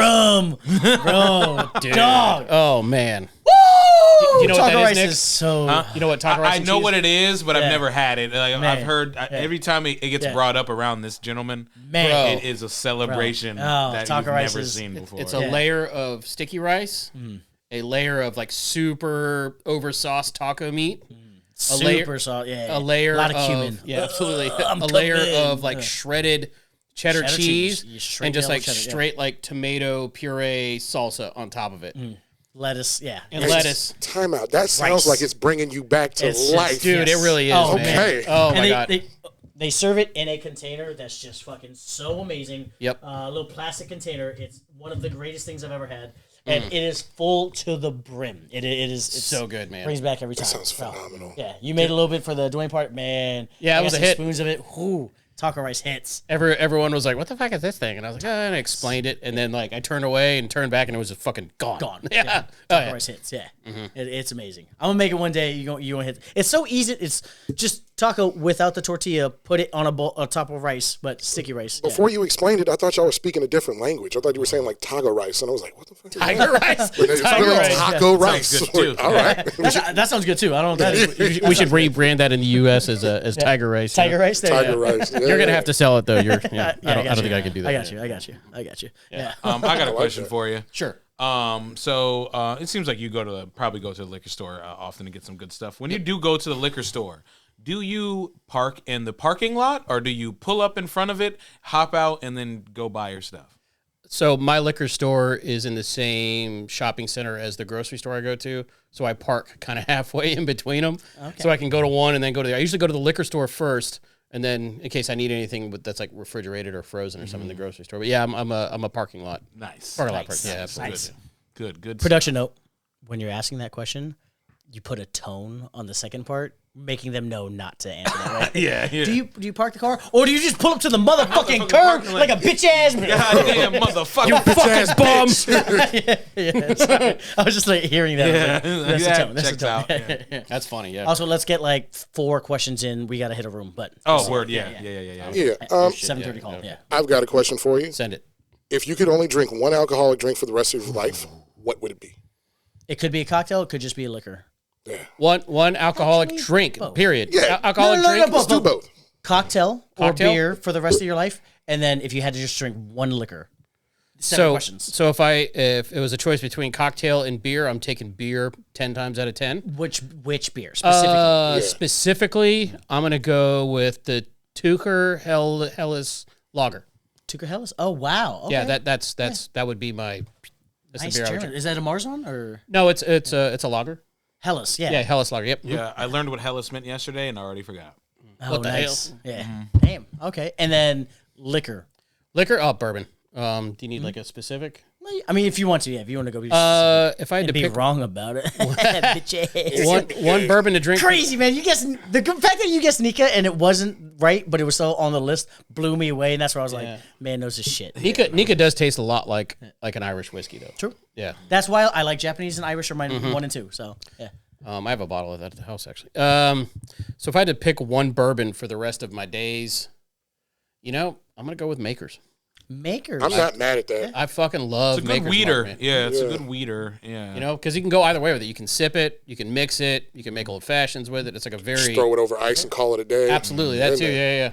crumb. Bro, dog. Oh man. Woo! You know what taco that is, rice Nick? is so... You know what taco rice I and know cheese? what it is, but Yeah. I've never had it. Like, Man. I've heard every time it gets Yeah. brought up around this gentleman, Man. it is a celebration Bro. Oh, that taco you've rice never is- seen before. It's a Yeah. layer of sticky rice, a layer of like super oversauced taco meat, super layer- salt. Yeah, a layer a lot of cumin. Yeah, absolutely. I'm a layer coming in. of like shredded cheddar Cheddar cheese, cheese. You straight and just yellow like cheddar, yeah. straight like tomato puree salsa on top of it. Lettuce, yeah. And It's- lettuce. Time out. That sounds Rice. like it's bringing you back to It's just- life. Dude, Yes. it really is, Oh, man. okay. Oh And my god. they serve it in a container that's just fucking so amazing. Yep. A little plastic container. It's one of the greatest things I've ever had. And it is full to the brim. It's so good, man. Brings back every time. Sounds So, phenomenal. yeah, you made a little bit for the Dwayne part, man. Yeah, it I was got a some hit. Spoons of it. Ooh, taco rice hits. Everyone was like, "What the fuck is this thing?" And I was like, and I explained it, and then like I turned away and turned back, and it was just fucking gone. Gone. Yeah. Oh, Taco yeah. rice hits. Yeah, it's amazing. I'm gonna make it one day. You gonna hit. It's so easy. It's just taco without the tortilla. Put it on a bowl, on top of rice, but sticky rice. Yeah. Before you explained it, I thought y'all were speaking a different language. I thought you were saying like taco rice, and I was like, what the fuck? Tiger rice. But it's Tiger really rice. taco rice. Sounds good, too. All right. That sounds good too. I don't know what that is. We should rebrand that in the U.S. as Tiger Rice. Tiger rice. There Tiger you go. rice. Yeah, You're gonna yeah. have to sell it though. You're. Yeah, Yeah, I don't got think you. I can do that. I got you. Yeah. I got a question that. for you. Sure. So it seems like you probably go to the liquor store often to get some good stuff. When you do go to the liquor store, do you park in the parking lot or do you pull up in front of it, hop out, and then go buy your stuff? So my liquor store is in the same shopping center as the grocery store I go to. So I park kind of halfway in between them. Okay. So I can go to one and then go to the. I usually go to the liquor store first, and then in case I need anything that's like refrigerated or frozen or something in the grocery store. But yeah, I'm a parking lot. Nice. Parking lot Nice. person. Yeah, absolutely. Nice. Good. Production note: when you're asking that question, you put a tone on the second part, making them know not to answer that. Right? Yeah. Do you park the car, or do you just pull up to the motherfucking curb parking like a bitch ass? Goddamn motherfucker. You fucking bum. Yeah, sorry. I was just like hearing that. Yeah. That's the Yeah, tone. That's checks the tone. out. Yeah. That's funny. Yeah. Also, let's get like 4 questions in. We got to hit a room, but Oh, word. Yeah. Yeah. 7:30 call. Yeah. I've got a question for you. Send it. If you could only drink one alcoholic drink for the rest of your life, what would it be? It could be a cocktail. It could just be a liquor. Yeah. One alcoholic Actually, drink. both. Period. Yeah. Alcoholic No, drink. Let's do both. Cocktail or Cocktail? beer for the rest of your life, and then if you had to just drink one liquor. 7 questions. So if it was a choice between cocktail and beer, I'm taking beer 10 times out of 10. Which beer specifically? Specifically, I'm gonna go with the Tucher Helles Lager. Tucher Helles? Oh wow. Okay. Yeah, that would be my. That's Nice the beer I would German. Is that a Marzon or No, it's a lager. Helles? Yeah. Yeah, Helles Lager. Yep. Yeah, I learned what Hellas meant yesterday and I already forgot. Oh, What the nice. hell? Yeah. Damn. Okay. And then liquor. Liquor. Oh, bourbon. Do you need like a specific? I mean, if you want to, yeah. If you want to go, If I had and to be pick wrong about it, Bitch. one bourbon to drink. Crazy, man. You guessed the fact that you guessed Nika and it wasn't right, but it was still on the list, blew me away, and that's where I was like, man knows his shit. Nika does taste a lot like an Irish whiskey though. True. Yeah. That's why I like Japanese and Irish are my 1 and 2. So yeah. I have a bottle of that at the house actually. So if I had to pick one bourbon for the rest of my days, I'm gonna go with Makers. Makers. I'm not mad at that. I fucking love It's a good Maker's weeder. Mark, man. Yeah, it's a good weeder. Yeah. Because you can go either way with it. You can sip it, you can mix it, you can make old fashions with it. It's like a Just very throw it over ice and call it a day. absolutely that too. Yeah.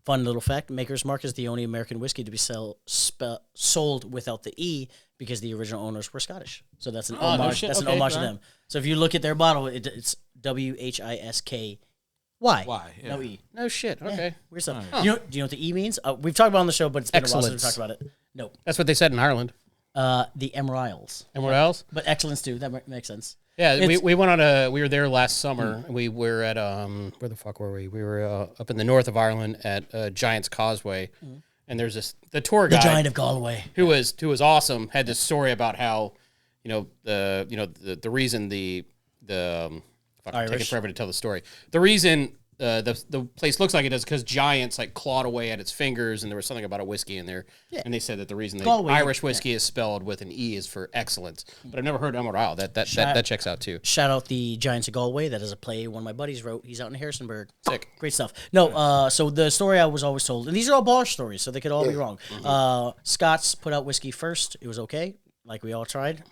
Fun little fact: Maker's Mark is the only American whiskey to be sold without the E because the original owners were Scottish. So that's an homage. shit. That's an Okay, homage to right. them. So if you look at their bottle, it's WHISKY. Why? Yeah. No E. No shit. Okay. Weird stuff. Do you know what the E means? We've talked about it on the show, but it's been a while since we've Excellence. talked about it. No. That's what they said in Ireland. The Emerald Isles. And what else? But excellence too. That makes sense. Yeah, we went on we were there last summer. We were at where the fuck were we? We were up in the north of Ireland at Giant's Causeway, and there's the tour The guide Giant of Galway. who was awesome. Had this story about how the reason fuck, I'm taking Irish. forever to tell the story. The reason the place looks like it does because giants like clawed away at its fingers, and there was something about a whiskey in there. Yeah. And they said that the reason the Galway, Irish whiskey is spelled with an E is for excellence. But I've never heard Emerald Isle. That checks out too. Shout out the Giants of Galway. That is a play one of my buddies wrote. He's out in Harrisonburg. Sick. Great stuff. No, so the story I was always told, and these are all bar stories, so they could all be wrong. Scots put out whiskey first. It was okay. Like we all tried.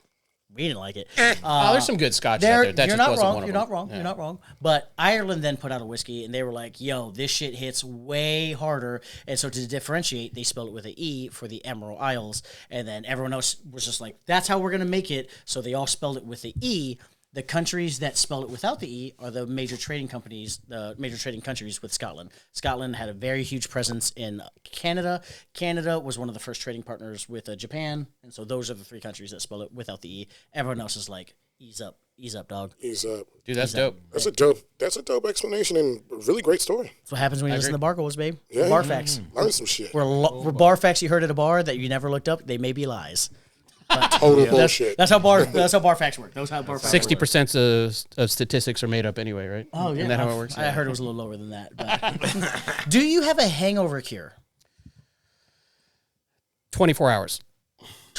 We didn't like it. There's some good scotches out there. That You're just not wasn't wrong. one of You're them. not wrong. Yeah. You're not wrong. But Ireland then put out a whiskey, and they were like, "Yo, this shit hits way harder." And so to differentiate, they spelled it with an E for the Emerald Isles, and then everyone else was just like, "That's how we're gonna make it." So they all spelled it with the E. The countries that spell it without the E are the major trading companies, the major trading countries with Scotland. Scotland had a very huge presence in Canada. Canada was one of the first trading partners with Japan, and so those are the 3 countries that spell it without the E. Everyone else is like, ease up, dog. He's up. Dude, that's dope. That's a dope explanation and a really great story. That's what happens when you listen to Bargoyles, babe. Yeah. Bar facts. Learn some shit. Were bar facts you heard at a bar that you never looked up, they may be lies. Total bullshit. That's how bar facts work. That's how bar facts work. 60% of statistics are made up anyway, right? Oh, yeah. Isn't that how it works? I heard it was a little lower than that. But. Do you have a hangover cure? 24 hours.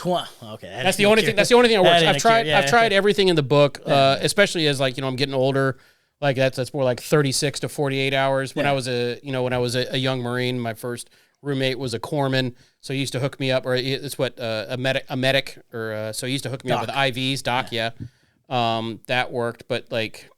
Okay. That's the only thing. That's the only thing that works. That ain't a cure. Yeah, I've tried everything in the book, especially as like I'm getting older. Like that's more like 36 to 48 hours. When I was a young Marine, my first roommate was a corpsman, so he used to hook me up, or it's what a medic, or so he used to hook me up with IVs, doc. Yeah, that worked. But like,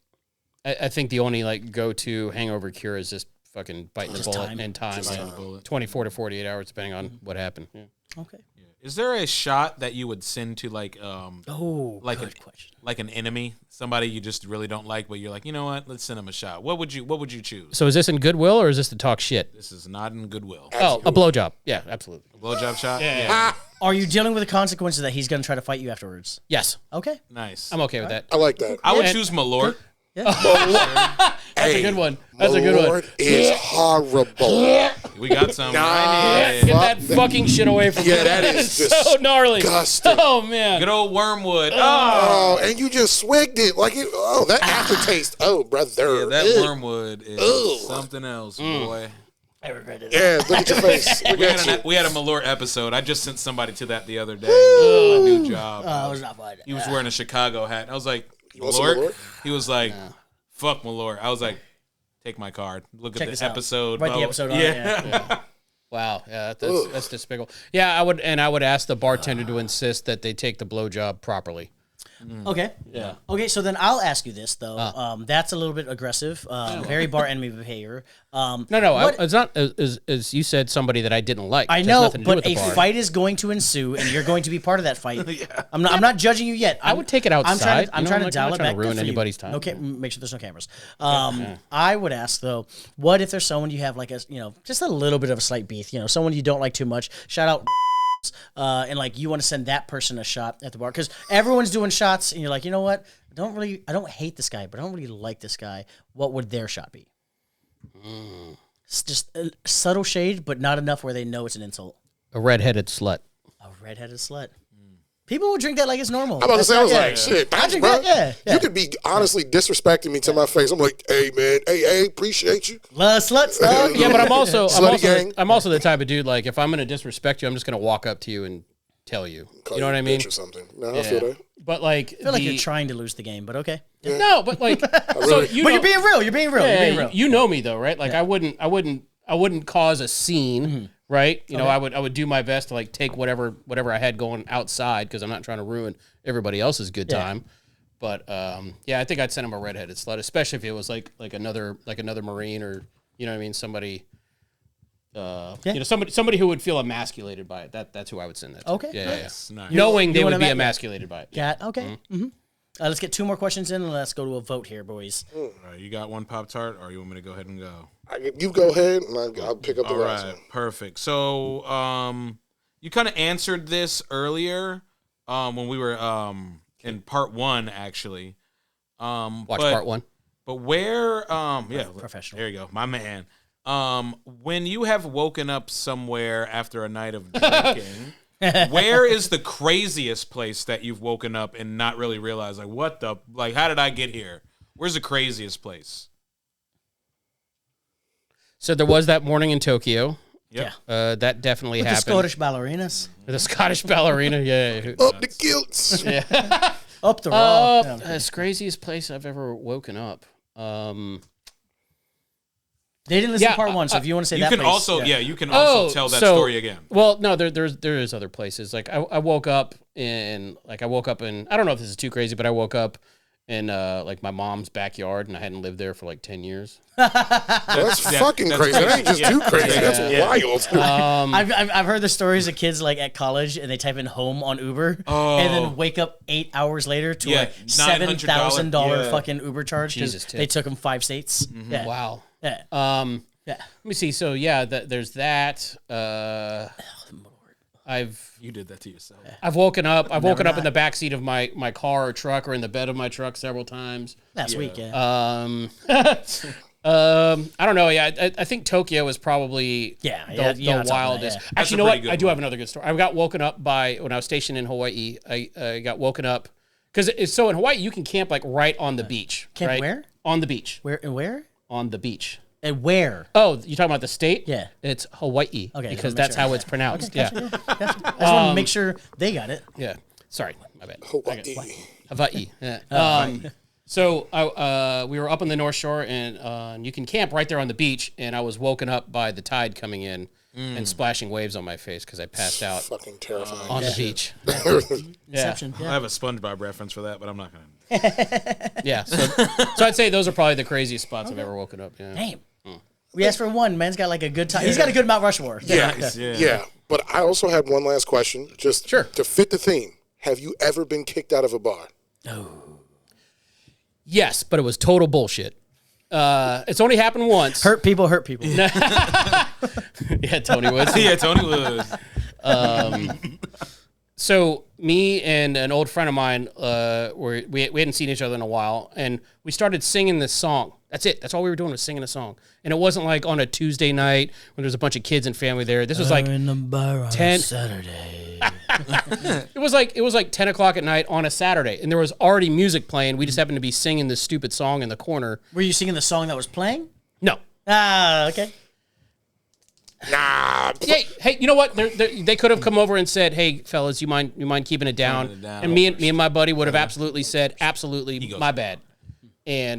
I think the only like go-to hangover cure is just fucking biting the bullet time. and time. Yeah. 24 to 48 hours, depending on what happened. Yeah. Okay. Is there a shot that you would send to like Good question. like an enemy, somebody you just really don't like, but you're like, you know what, let's send them a shot. What would you choose? So is this in goodwill or is this to talk shit? This is not in goodwill. Oh, a blowjob. Yeah, absolutely. A blowjob shot. Are you dealing with the consequences that he's going to try to fight you afterwards? Yes, Okay. Nice. I'm okay with that. I like that. I would Yeah. choose Malort. That's a good one. That's a good one. Lord is horrible. We got some. Nah. right Get here. that fucking shit away from me. Yeah, that is so gnarly. disgusting. Oh man. Good old wormwood. Oh, and you just swigged it like it. Oh, that aftertaste. Oh, brother. Yeah, that Ew. wormwood is Ugh. something else, boy. I regret it. Yeah, look at your face. Look at you. We had a Malort episode. I just sent somebody to that the other day. My new job. Oh, it was not fun. He was wearing a Chicago hat. I was like, want some Malort? Malort? He was like, fuck Malort. I was like, take my card. Look Check at this the out. episode. Write the blah, blah. episode on it, yeah. Wow. Yeah, that's despicable. Yeah, I would ask the bartender to insist that they take the blowjob properly. Okay. Yeah. Okay, so then I'll ask you this though. That's a little bit aggressive. Very bar enemy behavior. No, what- it's not as you said. Somebody that I didn't like. I It has know, nothing to do but with the a bar. fight is going to ensue, and you're going to be part of that fight. I'm not judging you yet. I would take it outside. I'm trying to I'm dial not it trying back. to ruin Good for you. anybody's time. Okay, make sure there's no cameras. I would ask though, what if there's someone you have like just a little bit of a slight beef, someone you don't like too much. Shout out. And like you want to send that person a shot at the bar because everyone's doing shots, and you're like, you know what? I don't hate this guy, but I don't really like this guy. What would their shot be? It's just a subtle shade, but not enough where they know it's an insult. A redheaded slut. A redheaded slut. People will drink that like it's normal. I'm about to say, I was like, shit, I thanks, drink bro. that, yeah. You could be honestly disrespecting me to my face. I'm like, hey, man, hey, appreciate you. Love sluts, dog. Yeah, but I'm also gang. I'm also the type of dude like if I'm gonna disrespect you, I'm just gonna walk up to you and tell you. Call You know what I a mean? bitch or something. No, I feel that. But like, I feel like you're trying to lose the game, but okay. no, but like, so really- you But know, you're being real. You're being real. yeah, You're being real. you know me though, right? Like I wouldn't cause a scene, right? You know, I would do my best to like take whatever I had going outside because I'm not trying to ruin everybody else's good time. But yeah, I think I'd send him a redheaded slut, especially if it was like another Marine or you know what I mean, somebody. Somebody who would feel emasculated by it. That's who I would send that to. Okay. Yeah, Nice. knowing they You would wanna be ma- emasculated by it. Got okay. Let's get 2 more questions in, and let's go to a vote here, boys. All right, you got one Pop-Tart, or you want me to go ahead and go? You go ahead, and I'll pick up the All last right, one. perfect. So, you kind of answered this earlier when we were in part 1, actually. Watch part 1. But where, Professional. There you go, my man. When you have woken up somewhere after a night of drinking, where is the craziest place that you've woken up and not really realized, how did I get here? Where's the craziest place? So there was that morning in Tokyo. Yep. That definitely The happened. Scottish ballerinas. The Scottish ballerina, yeah. Up the kilts. Up the raw. That's craziest place I've ever woken up. They didn't listen Yeah, to part 1, so if you want to say You that can place, also, you can also tell that story again. Well, no, there is other places. Like I woke up in I don't know if this is too crazy, but I woke up in like my mom's backyard, and I hadn't lived there for like 10 years. That's fucking crazy. That ain't just too crazy. That's wild. I've heard the stories of kids like at college and they type in home on Uber and then wake up 8 hours later to a $7,000 fucking Uber charge Jesus, because Tim. they took them 5 states. Yeah. Wow. Yeah. Yeah. Yeah. Let me see. So yeah, there's that. You did that to yourself. I've woken up in not. the backseat of my car or truck or in the bed of my truck several times. Last week, yeah. I don't know. Yeah, I think Tokyo was probably the wildest. Yeah. Actually, you know what? I do have another good story. I got woken up when I was stationed in Hawaii. I got woken up because so in Hawaii you can camp like right on the beach. Camp right? where? On the beach. Where and where? On the beach. And where? Oh, you talking about the state? Yeah. It's Hawaii. Okay, because just that's wanna make how it's pronounced. Gotcha. Yeah. I just want to make sure they got it. Yeah. Sorry, my bad. Hawaii. Hawaii. Yeah. So we were up on the North Shore, and you can camp right there on the beach. And I was woken up by the tide coming in and splashing waves on my face because I passed out Fucking terrifying. on the beach. Inception. I Yeah. have a SpongeBob reference for that, but I'm not going to. Yeah. So I'd say those are probably the craziest spots I've ever woken up. Yeah. Damn. We asked for one. Man's got like a good time. He's got a good Mount Rushmore. Yeah. But I also had one last question, just to fit the theme. Have you ever been kicked out of a bar? Yes, but it was total bullshit. It's only happened once. Hurt people. Yeah, Tony Woods. Yeah, Tony Wood. So me and an old friend of mine, we hadn't seen each other in a while, and we started singing this song. That's it. That's all we were doing was singing a song. And it wasn't like on a Tuesday night when there was a bunch of kids and family there. This was like in the bar on 10 Saturday. It was like 10 o'clock at night on a Saturday, and there was already music playing. We just happened to be singing this stupid song in the corner. Were you singing the song that was playing? No. Ah, okay. Nah. Hey, you know what? They could have come over and said, "Hey, fellas, you mind keeping it down?" And me and my buddy would have absolutely said, "Absolutely, my bad."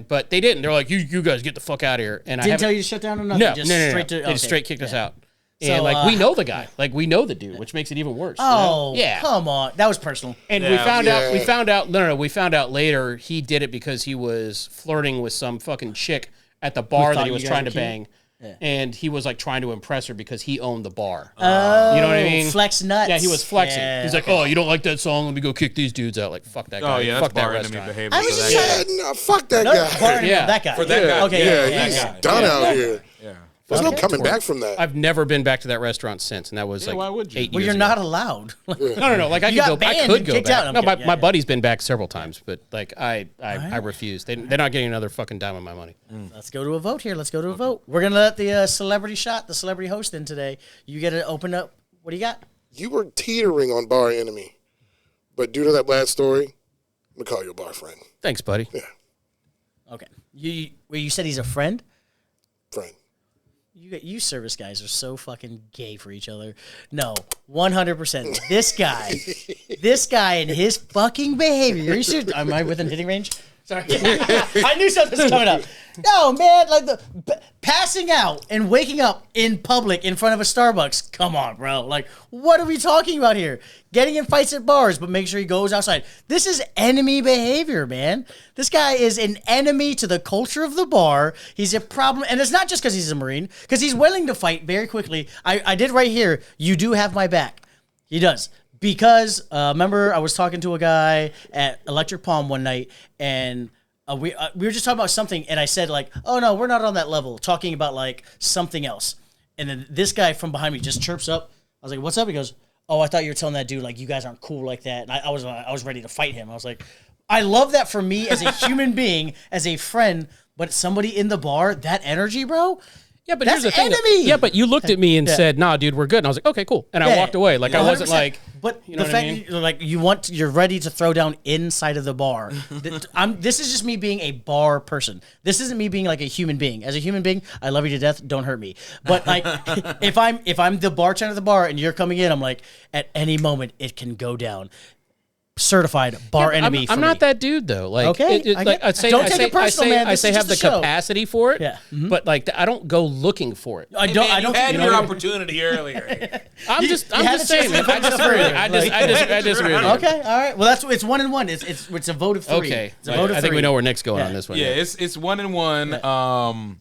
But they didn't. They're like, "You guys get the fuck out of here." And Didn't tell you to shut down or nothing. No, just no. straight to They just straight kicked us out. And So, we know the guy, like we know the dude, which makes it even worse. Oh, yeah. come on. That was personal. And we found out. We found out later he did it because he was flirting with some fucking chick at the bar that he was trying to bang. Yeah. And he was like trying to impress her because he owned the bar. Oh, you know what I mean? Flex nuts. Yeah, he was flexing. Yeah, He's like, "Oh, you don't like that song? Let me go kick these dudes out." Like, fuck that guy. Oh yeah, fuck that's bar that enemy restaurant. behavior. I was for just that guy. No, fuck that No, guy. bar enemy, Yeah. that guy. For that guy. Okay, Yeah, he's guy. done out here. Yeah. There's no coming back from that. I've never been back to that restaurant since, and that was like why would you? 8 Well, years you're ago. not allowed. No. Like I You could got go. I banned could and go kicked back. out. I'm No, kidding. my Yeah. buddy's been back several times, but like I refuse. They're not getting another fucking dime of my money. Let's go to a vote here. Let's go to a vote. We're going to let the celebrity host in today. You get to open up. What do you got? You were teetering on bar enemy, but due to that bad story, I'm gonna call you a bar friend. Thanks, buddy. Yeah, Okay. You said he's a friend? friend. You service guys are so fucking gay for each other. No, 100%. This guy and his fucking behavior. Are you serious? Am I within hitting range? Sorry. I knew something was coming up. No, man, like passing out and waking up in public in front of a Starbucks. Come on, bro. Like, what are we talking about here? Getting in fights at bars, but make sure he goes outside. This is enemy behavior, man. This guy is an enemy to the culture of the bar. He's a problem. And it's not just because he's a Marine, because he's willing to fight very quickly. I did right here. You do have my back. He does. Because, remember, I was talking to a guy at Electric Palm one night, and we were just talking about something, and I said, like, oh, no, we're not on that level, talking about, like, something else. And then this guy from behind me just chirps up. I was like, what's up? He goes, oh, I thought you were telling that dude, like, you guys aren't cool like that. And I was ready to fight him. I was like, I love that for me as a human being, as a friend, but somebody in the bar, that energy, bro. Yeah, but That's here's the thing. enemy. Yeah, but you looked at me and said, "Nah, dude, we're good." And I was like, "Okay, cool." And I walked away. Like I wasn't 100%. like, but you know the what I fact mean? that you're ready to throw down inside of the bar. This is just me being a bar person. This isn't me being like a human being. As a human being, I love you to death. Don't hurt me. But like, if I'm the bartender at the bar and you're coming in, I'm like, at any moment it can go down. Certified bar enemy. I'm not that dude though. Like, Okay, I say, don't I take say, it personal, man. I This say is have the just a show. capacity for it. Yeah. But like, I don't go looking for it. I don't. Man, I don't you had think your know. opportunity earlier. I'm just had a saying. chance Man, to put yourself I disagree. Okay, all right. Well, it's 1-1. It's a vote of 3. Okay, It's a vote of I think 3. we know where Nick's going on this one. Yeah, it's 1-1.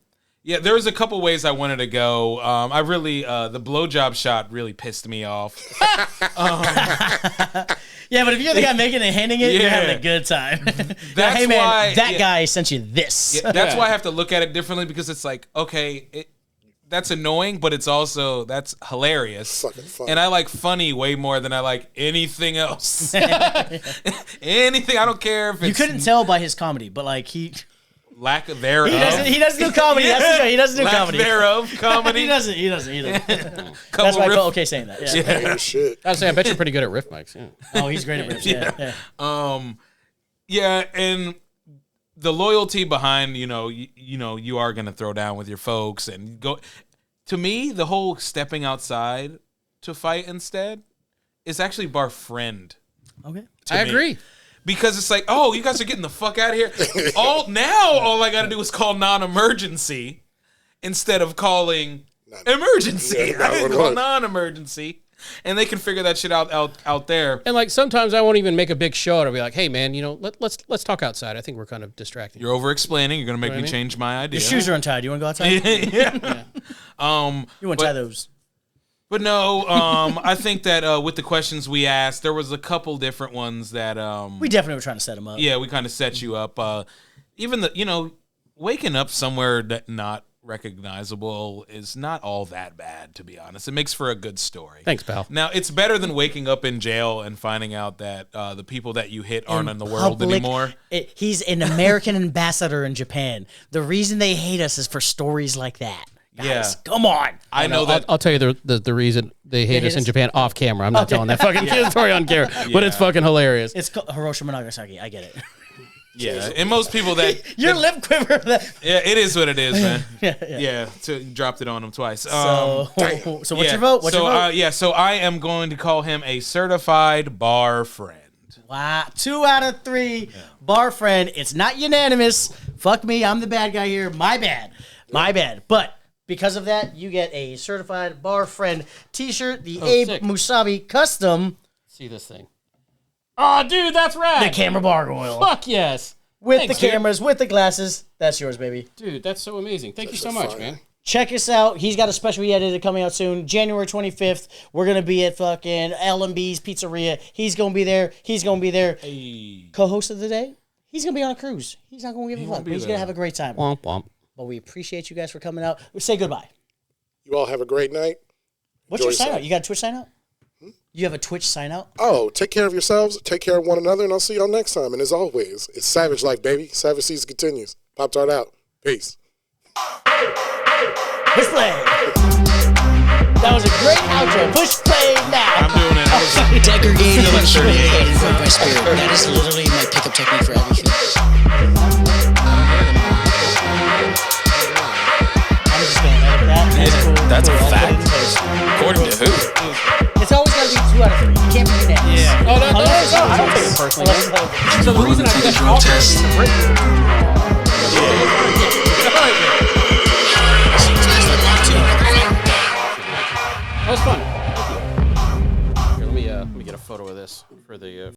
Yeah, there was a couple ways I wanted to go. I really the blowjob shot really pissed me off. Yeah, but if you're the guy making it and handing it, you're Yeah. having a good time. That's hey man, why- that yeah. guy sent you this. Yeah, that's why I have to look at it differently because it's like, okay, that's annoying, but it's also that's hilarious. Fucking fun. And I like funny way more than I like anything else. Anything, I don't care if it's You couldn't tell by his comedy, but like he lack thereof. he doesn't do comedy. That's the guy. He doesn't do lack comedy. thereof comedy. He doesn't either. That's Couple why I riff- felt okay saying that. Yeah. Oh, shit. I was saying, I bet you're pretty good at riff mics. Yeah. Oh, he's great at riffs. Yeah. Yeah, and the loyalty behind, you are gonna throw down with your folks and go. To me, the whole stepping outside to fight instead is actually bar friend. Okay. I me. agree. Because it's like, oh, you guys are getting the fuck out of here. All I gotta do is call non-emergency instead of calling emergency. Yeah, I didn't 911. call non-emergency. And they can figure that shit out there. And like sometimes I won't even make a big show. I'll be like, "Hey man, let's talk outside. I think we're kind of distracting." You're over-explaining. You're gonna make Know what me I mean? change my idea. Your shoes are untied. You want to go outside? yeah. You want to tie those? But no, I think that with the questions we asked, there was a couple different ones that We definitely were trying to set them up. yeah, we kind of set you up. Even waking up somewhere that not recognizable is not all that bad, to be honest. It makes for a good story. Thanks, pal. Now, it's better than waking up in jail and finding out that the people that you hit aren't in the world Public- anymore. He's an American ambassador in Japan. The reason they hate us is for stories like that. Guys, Yeah. come on. I know that. I'll tell you the reason they hate us in Japan off camera. I'm not telling that fucking story on camera, but it's fucking hilarious. It's called Hiroshima Nagasaki. I get it. Yeah, and most people that Your lip quiver. yeah, it is what it is, man. yeah, so you dropped it on him twice. So what's yeah, your vote? What's your vote? So I am going to call him a certified bar friend. Wow. 2 out of 3. Bar friend. It's not unanimous. Fuck me. I'm the bad guy here. My bad. But Because of that, you get a certified bar friend T-shirt, the Oh, Abe sick. Mousavi custom, See this thing. Oh, dude, that's the right. camera Bargoyle. Fuck yes. With Thanks, the dude. cameras, with the glasses. That's yours, baby. Dude, that's so amazing. Thank you so much, man. Check us out. He's got a special he edited coming out soon. January 25th. We're going to be at fucking L&B's Pizzeria. He's going to be there. He's going to be there. Hey. Co-host of the day. He's going to be on a cruise. He's not going to give a fuck. But he's going to have a great time. Womp womp. But we appreciate you guys for coming out. Say goodbye. You all have a great night. What's Enjoy your sign yourself. out? You got a Twitch sign out? You have a Twitch sign out? Oh, take care of yourselves, take care of one another, and I'll see y'all next time. And as always, it's Savage Life, baby. Savage Season continues. Pop-Tart out. Peace. Push play. That was a great outro. Push play now. I'm doing it. Degrading and humiliated by spirit. That is literally my pickup technique for everything. I'm just going to edit that. That's cool. That's a Cool. I'll put it fact. in post. According to who? It's always got to be 2 out of 3. You can't be unanimous. Yeah. Oh, no, Unless it's I don't take it personally. Unless it's So the reason I did that protest. That was fun. Thank you. Here, let me get a photo of this for the